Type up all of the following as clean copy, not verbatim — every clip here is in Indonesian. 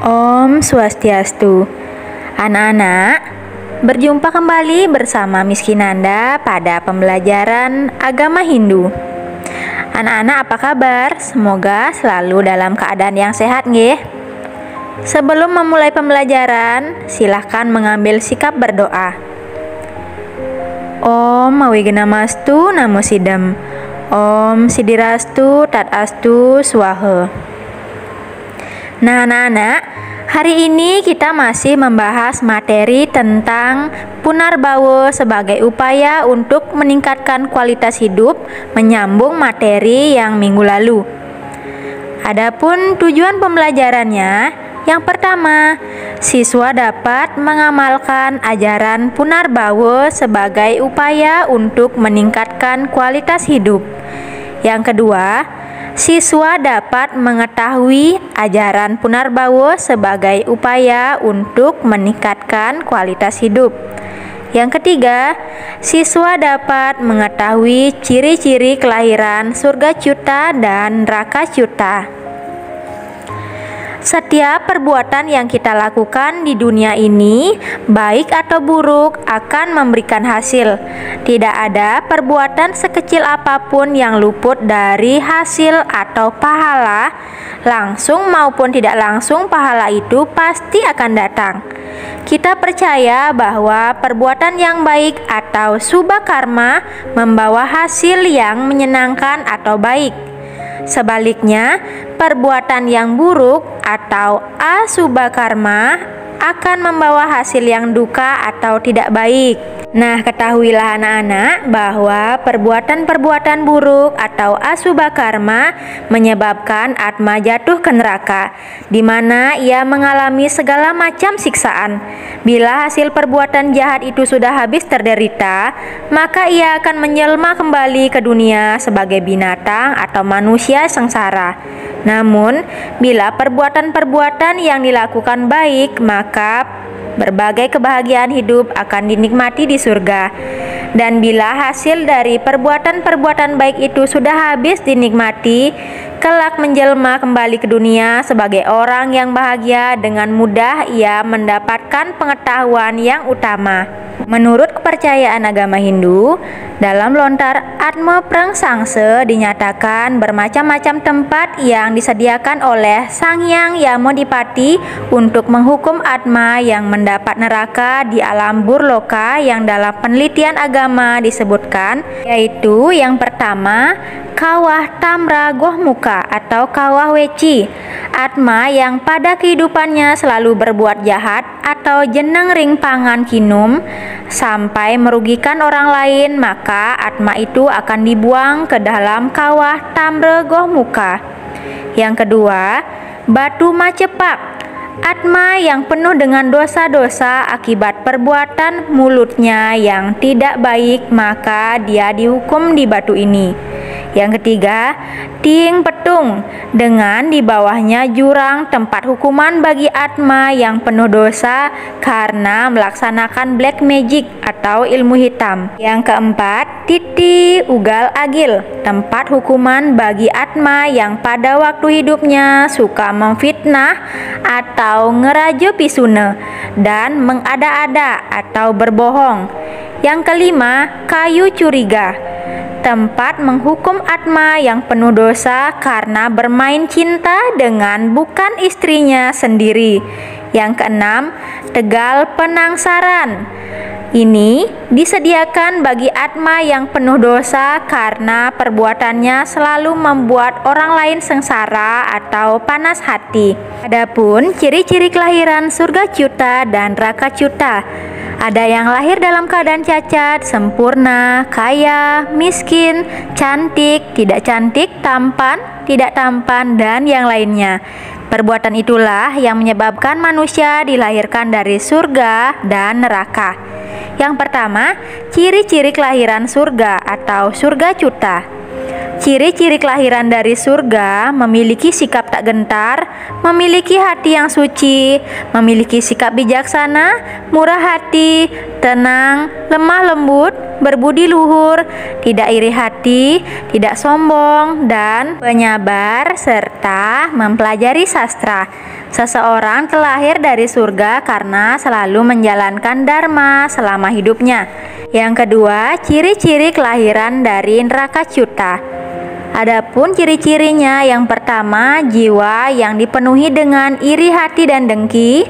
Om Swastiastu. Anak-anak, berjumpa kembali bersama Miss Kinanda pada pembelajaran agama Hindu. Anak-anak apa kabar? Semoga selalu dalam keadaan yang sehat nggih. Sebelum memulai pembelajaran, silahkan mengambil sikap berdoa. Om Mawignamastu Namo Sidam. Om Sidirastu Tatastu Swaha. Nah, anak-anak, hari ini kita masih membahas materi tentang Punarbawa sebagai upaya untuk meningkatkan kualitas hidup, menyambung materi yang minggu lalu. Adapun tujuan pembelajarannya, yang pertama, siswa dapat mengamalkan ajaran Punarbawa sebagai upaya untuk meningkatkan kualitas hidup. Yang kedua, siswa dapat mengetahui ajaran Punarbawa sebagai upaya untuk meningkatkan kualitas hidup. Yang ketiga, siswa dapat mengetahui ciri-ciri kelahiran Surga Cyuta dan Neraka Cyuta. Setiap perbuatan yang kita lakukan di dunia ini, baik atau buruk, akan memberikan hasil. Tidak ada perbuatan sekecil apapun yang luput dari hasil atau pahala, langsung maupun tidak langsung pahala itu pasti akan datang. Kita percaya bahwa perbuatan yang baik atau subha karma membawa hasil yang menyenangkan atau baik. Sebaliknya, perbuatan yang buruk atau asubha karma akan membawa hasil yang duka atau tidak baik. Nah, ketahuilah anak-anak bahwa perbuatan-perbuatan buruk atau asubha karma menyebabkan Atma jatuh ke neraka, di mana ia mengalami segala macam siksaan. Bila hasil perbuatan jahat itu sudah habis terderita, maka ia akan menjelma kembali ke dunia sebagai binatang atau manusia sengsara. Namun, bila perbuatan-perbuatan yang dilakukan baik, maka berbagai kebahagiaan hidup akan dinikmati di surga. Dan bila hasil dari perbuatan-perbuatan baik itu sudah habis dinikmati, kelak menjelma kembali ke dunia sebagai orang yang bahagia. Dengan mudah ia mendapatkan pengetahuan yang utama. Menurut kepercayaan agama Hindu, dalam lontar Atma Prangsangsa dinyatakan bermacam-macam tempat yang disediakan oleh Sang Hyang Yamodipati untuk menghukum Atma yang mendapat neraka di alam Burloka, yang dalam penelitian agama disebutkan, yaitu yang pertama, Kawah Tamra Gohmuka atau Kawah Weci. Atma yang pada kehidupannya selalu berbuat jahat atau jeneng ring pangan kinum sampai merugikan orang lain, maka Atma itu akan dibuang ke dalam Kawah Tamra Gohmuka. Yang kedua, Batu Macepak. Atma yang penuh dengan dosa-dosa akibat perbuatan mulutnya yang tidak baik, maka dia dihukum di batu ini. Yang ketiga, Tiing Petung, dengan di bawahnya jurang tempat hukuman bagi Atma yang penuh dosa karena melaksanakan black magic atau ilmu hitam. Yang keempat, Titi Ugal Agil, tempat hukuman bagi Atma yang pada waktu hidupnya suka memfitnah atau ngerajo pisuna dan mengada-ada atau berbohong. Yang kelima, Kayu Curiga, tempat menghukum Atma yang penuh dosa karena bermain cinta dengan bukan istrinya sendiri. Yang keenam, Tegal Penangsaran. Ini disediakan bagi Atma yang penuh dosa karena perbuatannya selalu membuat orang lain sengsara atau panas hati. Adapun ciri-ciri kelahiran Surga Cyuta dan Neraka Cyuta. Ada yang lahir dalam keadaan cacat, sempurna, kaya, miskin, cantik, tidak cantik, tampan, tidak tampan, dan yang lainnya. Perbuatan itulah yang menyebabkan manusia dilahirkan dari surga dan neraka. Yang pertama, ciri-ciri kelahiran surga atau Surga Cyuta. Ciri-ciri kelahiran dari surga memiliki sikap tak gentar, memiliki hati yang suci, memiliki sikap bijaksana, murah hati, tenang, lemah lembut, berbudi luhur, tidak iri hati, tidak sombong, dan penyabar serta mempelajari sastra. Seseorang terlahir dari surga karena selalu menjalankan dharma selama hidupnya. Yang kedua, ciri-ciri kelahiran dari neraka Chuta. Adapun ciri-cirinya, yang pertama, jiwa yang dipenuhi dengan iri hati dan dengki.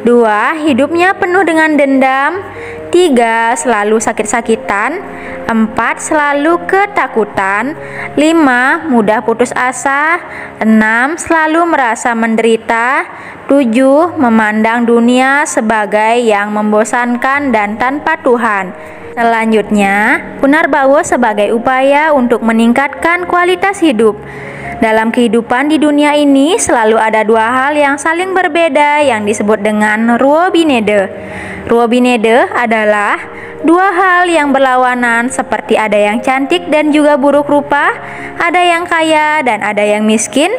2. Hidupnya penuh dengan dendam. 3. Selalu sakit-sakitan. 4. Selalu ketakutan. 5. Mudah putus asa. 6. Selalu merasa menderita. 7. Memandang dunia sebagai yang membosankan dan tanpa Tuhan. Selanjutnya, Punarbawa sebagai upaya untuk meningkatkan kualitas hidup. Dalam kehidupan di dunia ini selalu ada dua hal yang saling berbeda yang disebut dengan Ruobinede. Ruobinede adalah dua hal yang berlawanan, seperti ada yang cantik dan juga buruk rupa, ada yang kaya dan ada yang miskin,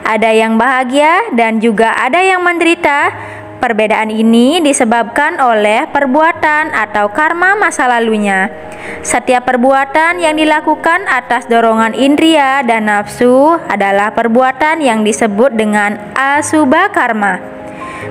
ada yang bahagia dan juga ada yang menderita. Perbedaan ini disebabkan oleh perbuatan atau karma masa lalunya. Setiap perbuatan yang dilakukan atas dorongan indria dan nafsu adalah perbuatan yang disebut dengan asubha karma.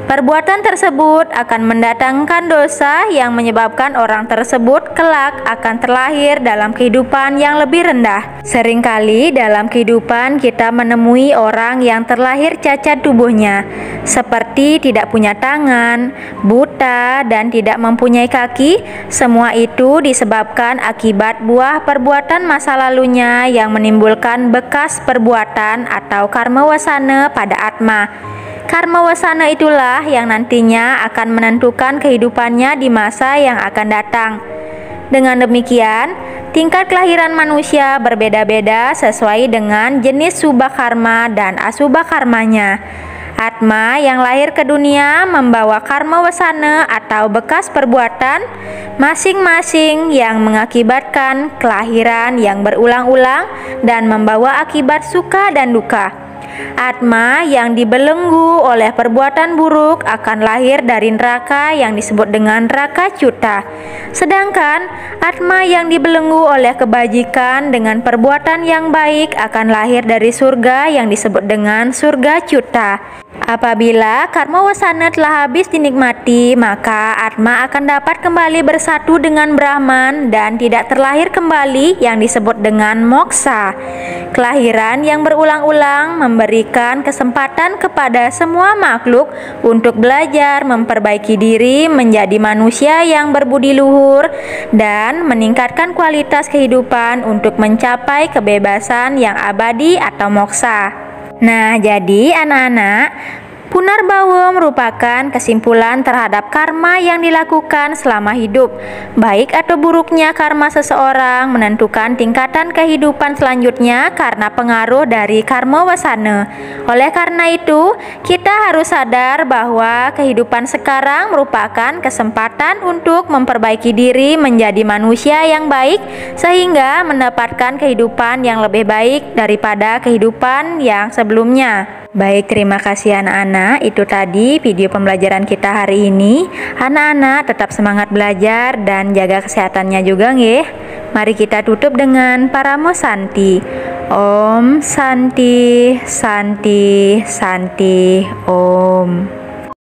Perbuatan tersebut akan mendatangkan dosa yang menyebabkan orang tersebut kelak akan terlahir dalam kehidupan yang lebih rendah. Seringkali dalam kehidupan kita menemui orang yang terlahir cacat tubuhnya, seperti tidak punya tangan, buta, dan tidak mempunyai kaki. Semua itu disebabkan akibat buah perbuatan masa lalunya yang menimbulkan bekas perbuatan atau karma wasana pada atma. Karma wasana itulah yang nantinya akan menentukan kehidupannya di masa yang akan datang. Dengan demikian, tingkat kelahiran manusia berbeda-beda sesuai dengan jenis subha karma dan asubha karmanya. Atma yang lahir ke dunia membawa karma wasana atau bekas perbuatan masing-masing yang mengakibatkan kelahiran yang berulang-ulang dan membawa akibat suka dan duka. Atma yang dibelenggu oleh perbuatan buruk akan lahir dari neraka yang disebut dengan neraka Chuta. Sedangkan atma yang dibelenggu oleh kebajikan dengan perbuatan yang baik akan lahir dari surga yang disebut dengan surga Chuta. Apabila karma wasana telah habis dinikmati, maka atma akan dapat kembali bersatu dengan Brahman dan tidak terlahir kembali yang disebut dengan moksa. Kelahiran yang berulang-ulang memberikan kesempatan kepada semua makhluk untuk belajar memperbaiki diri menjadi manusia yang berbudi luhur dan meningkatkan kualitas kehidupan untuk mencapai kebebasan yang abadi atau moksa. Nah, jadi anak-anak, Punarbawa merupakan kesimpulan terhadap karma yang dilakukan selama hidup. Baik atau buruknya karma seseorang menentukan tingkatan kehidupan selanjutnya karena pengaruh dari karma wasana. Oleh karena itu, kita harus sadar bahwa kehidupan sekarang merupakan kesempatan untuk memperbaiki diri menjadi manusia yang baik sehingga mendapatkan kehidupan yang lebih baik daripada kehidupan yang sebelumnya. Baik, terima kasih anak-anak. Itu tadi video pembelajaran kita hari ini. Anak-anak tetap semangat belajar dan jaga kesehatannya juga nggih. Mari kita tutup dengan Paramo Santi. Om Santi, Santi, Santi, Om.